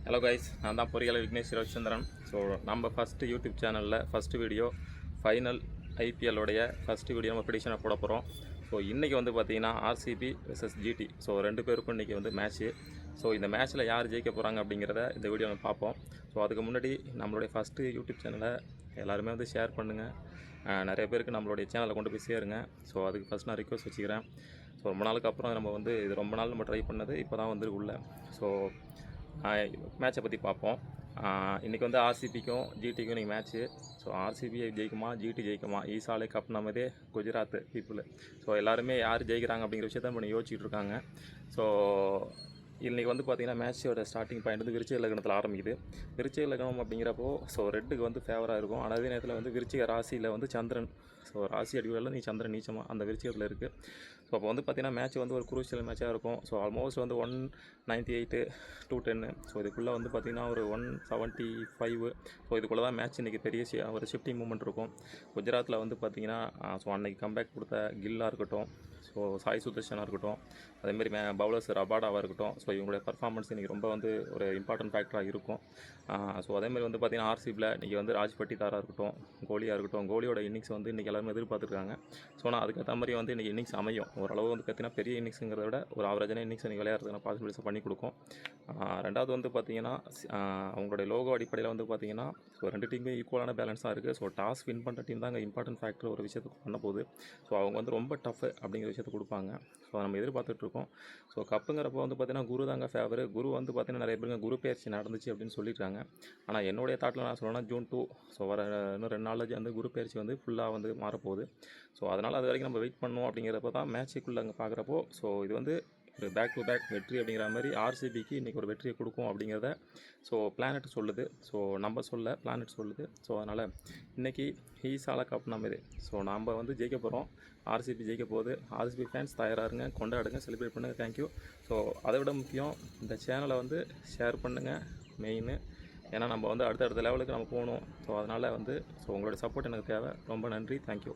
Hello guys, நான் தான் பொறியாளர் விக்னேஷ் ரவிச்சந்திரன். ஸோ நம்ம ஃபஸ்ட்டு யூடியூப் சேனலில் ஃபஸ்ட்டு வீடியோ ஃபைனல் ஐபிஎல்லோடைய ஃபஸ்ட்டு வீடியோ நம்ம ப்ரெடிக்ஷனை போட போகிறோம். ஸோ இன்றைக்கி வந்து பார்த்திங்கன்னா ஆர்சிபி வெர்சஸ் ஜிடி. ஸோ ரெண்டு பேருக்கும் இன்றைக்கி வந்து மேட்ச்சு. ஸோ இந்த மேட்ச்சில் யார் ஜெயிக்க போகிறாங்க அப்படிங்கிறத இந்த வீடியோ நம்ம பார்ப்போம். ஸோ அதுக்கு முன்னாடி நம்மளுடைய ஃபஸ்ட்டு யூடியூப் சேனலை எல்லாருமே வந்து ஷேர் பண்ணுங்கள். நிறைய பேருக்கு நம்மளுடைய சேனலை கொண்டு போய் சேருங்க. ஸோ அதுக்கு ஃபஸ்ட் நான் ரிக்வஸ்ட் வச்சுக்கிறேன். ஸோ ரொம்ப நாளுக்கு அப்புறம் நம்ம வந்து இது ரொம்ப நாள் நம்ம ட்ரை பண்ணது இப்போ தான் வந்து உள்ள. ஸோ மேட்சை பற்றி பார்ப்போம். இன்றைக்கி வந்து ஆர்சிபிக்கும் ஜிடிக்கும் இன்றைக்கி மேட்ச்சு. ஸோ ஆர்சிபி ஜெயிக்குமா ஜிடி ஜெயிக்குமா ஈசாலே கப் நம்மதே குஜராத் பீப்புள். ஸோ எல்லாருமே யார் ஜெயிக்கிறாங்க அப்படிங்கிற விஷயத்த இப்போ யோசிச்சுட்டு இருக்காங்க. ஸோ இன்றைக்கி வந்து பார்த்திங்கன்னா மேட்சோட ஸ்டார்டிங் பாயிண்ட் வந்து விருச்சிக லக்னத்தில் ஆரம்பிக்குது. விருச்சிக லக்னம் அப்படிங்கிறப்போ ஸோ ரெட்டுக்கு வந்து ஃபேவராக இருக்கும். ஆனால் அதே நேரத்தில் வந்து விருச்சிக ராசியில் வந்து சந்திரன், ஸோ ராசி அடிப்படையில் நீ சந்திரன் நீச்சமாக அந்த விருச்சிகத்தில் இருக்குது. ஸோ அப்போ வந்து பார்த்திங்கன்னா மேட்ச் வந்து ஒரு குரூஷியல் மேட்சாக இருக்கும். ஸோ ஆல்மோஸ்ட் வந்து 198 210. ஸோ இதுக்குள்ளே வந்து பார்த்திங்கன்னா ஒரு 175. ஸோ இதுக்குள்ளே தான் மேட்ச் இன்றைக்கி பெரிய ஒரு ஷிஃப்டிங் மூமெண்ட் இருக்கும். குஜராத்தில் வந்து பார்த்திங்கன்னா ஸோ அன்றைக்கி கம்பேக் கொடுத்த கில்லாக இருக்கட்டும், ஸோ சாய் சுதர்ஷனாக இருக்கட்டும், அதேமாதிரி பவுலர்ஸ் ரபாடாவாக இருக்கட்டும். ஸோ இவங்களுடைய பர்ஃபார்மன்ஸ் இன்றைக்கி ரொம்ப வந்து ஒரு இம்பார்ட்டன்ட் ஃபேக்டராக இருக்கும். ஸோ அதேமாதிரி வந்து பார்த்திங்கன்னா ஆர்சிபியில் இன்றைக்கி வந்து ராஜ் பட்டிதாராக இருக்கட்டும், கோலியாக இருக்கட்டும், கோலியோட இன்னிங்ஸ் வந்து இன்றைக்கி எல்லாருமே எதிர்பார்த்துருக்காங்க. ஸோ நான் அதுக்கேற்ற மாதிரி வந்து இன்றைக்கி இன்னிங்ஸ் அமையும். ஓரளவு வந்து பார்த்திங்கன்னா பெரிய இன்னிங்ஸுங்கிறத விட ஒரு ஆவரேஜான இன்னிங்ஸ் இன்றைக்கி விளையாடுறதுக்கான பாசிபிலிட்டிஸை பண்ணி கொடுக்கும். ரெண்டாவது வந்து பார்த்திங்கன்னா அவங்களுடைய லோகோ அடிப்படையில் வந்து பார்த்திங்கன்னா ஸோ ரெண்டு டீமுமே ஈக்குவலான பேலன்ஸ் தான் இருக்குது. ஸோ டாஸ் வின் பண்ணுற டீம் தான் அங்கே இம்பார்ட்டன்ட் ஃபேக்டர் ஒரு விஷயத்துக்கு பண்ண போகுது. ஸோ அவங்க வந்து ரொம்ப டஃப் அப்படிங்கிற விஷயத்தை கொடுப்பாங்க. ஸோ நம்ம எதிர்பார்த்துட்ருக்கோம். ஸோ கப்புங்கிறப்போ வந்து பார்த்திங்கன்னா குரு தாங்க ஃபேவர். குரு வந்து பார்த்திங்கன்னா நிறைய பேருங்க குரு பயிற்சி நடந்துச்சு அப்படின்னு சொல்லியிருக்காங்க. ஆனால் என்னுடைய தாட்டில் நான் சொல்லணும்னா June 2. ஸோ வர இன்னும் 2 நாளில் வந்து குரு பயிற்சி வந்து ஃபுல்லாக வந்து மாறப்போகுது. ஸோ அதனால் அது வரைக்கும் நம்ம வெயிட் பண்ணணும். அப்படிங்கிறப்ப தான் மேட்சுக்குள்ளே அங்கே பார்க்குறப்போ ஸோ இது வந்து ஒரு பேக் டு பேக் வெற்றி அப்படிங்கிற மாதிரி ஆர்சிபிக்கு இன்றைக்கி ஒரு வெற்றியை கொடுக்கும் அப்படிங்கிறத ஸோ பிளானட் சொல்லுது. ஸோ நம்ம சொல்ல பிளானட் சொல்லுது. ஸோ அதனால் இன்றைக்கி ஈசால கப் நம்ம இது. ஸோ நம்ம வந்து ஜெயிக்க போகிறோம். ஆர்சிபி ஜெயிக்க போகுது. ஆர்சிபி ஃபேன்ஸ் தயாராக இருங்க, கொண்டாடுங்க, செலிப்ரேட் பண்ணுங்கள். தேங்க்யூ. ஸோ அதை விட முக்கியம் இந்த சேனலை வந்து ஷேர் பண்ணுங்கள் மெயின். ஏன்னா நம்ம வந்து அடுத்தடுத்த லெவலுக்கு நம்ம போகணும். ஸோ அதனால் வந்து ஸோ உங்களோட சப்போர்ட் எனக்கு தேவை. ரொம்ப நன்றி. தேங்க்யூ.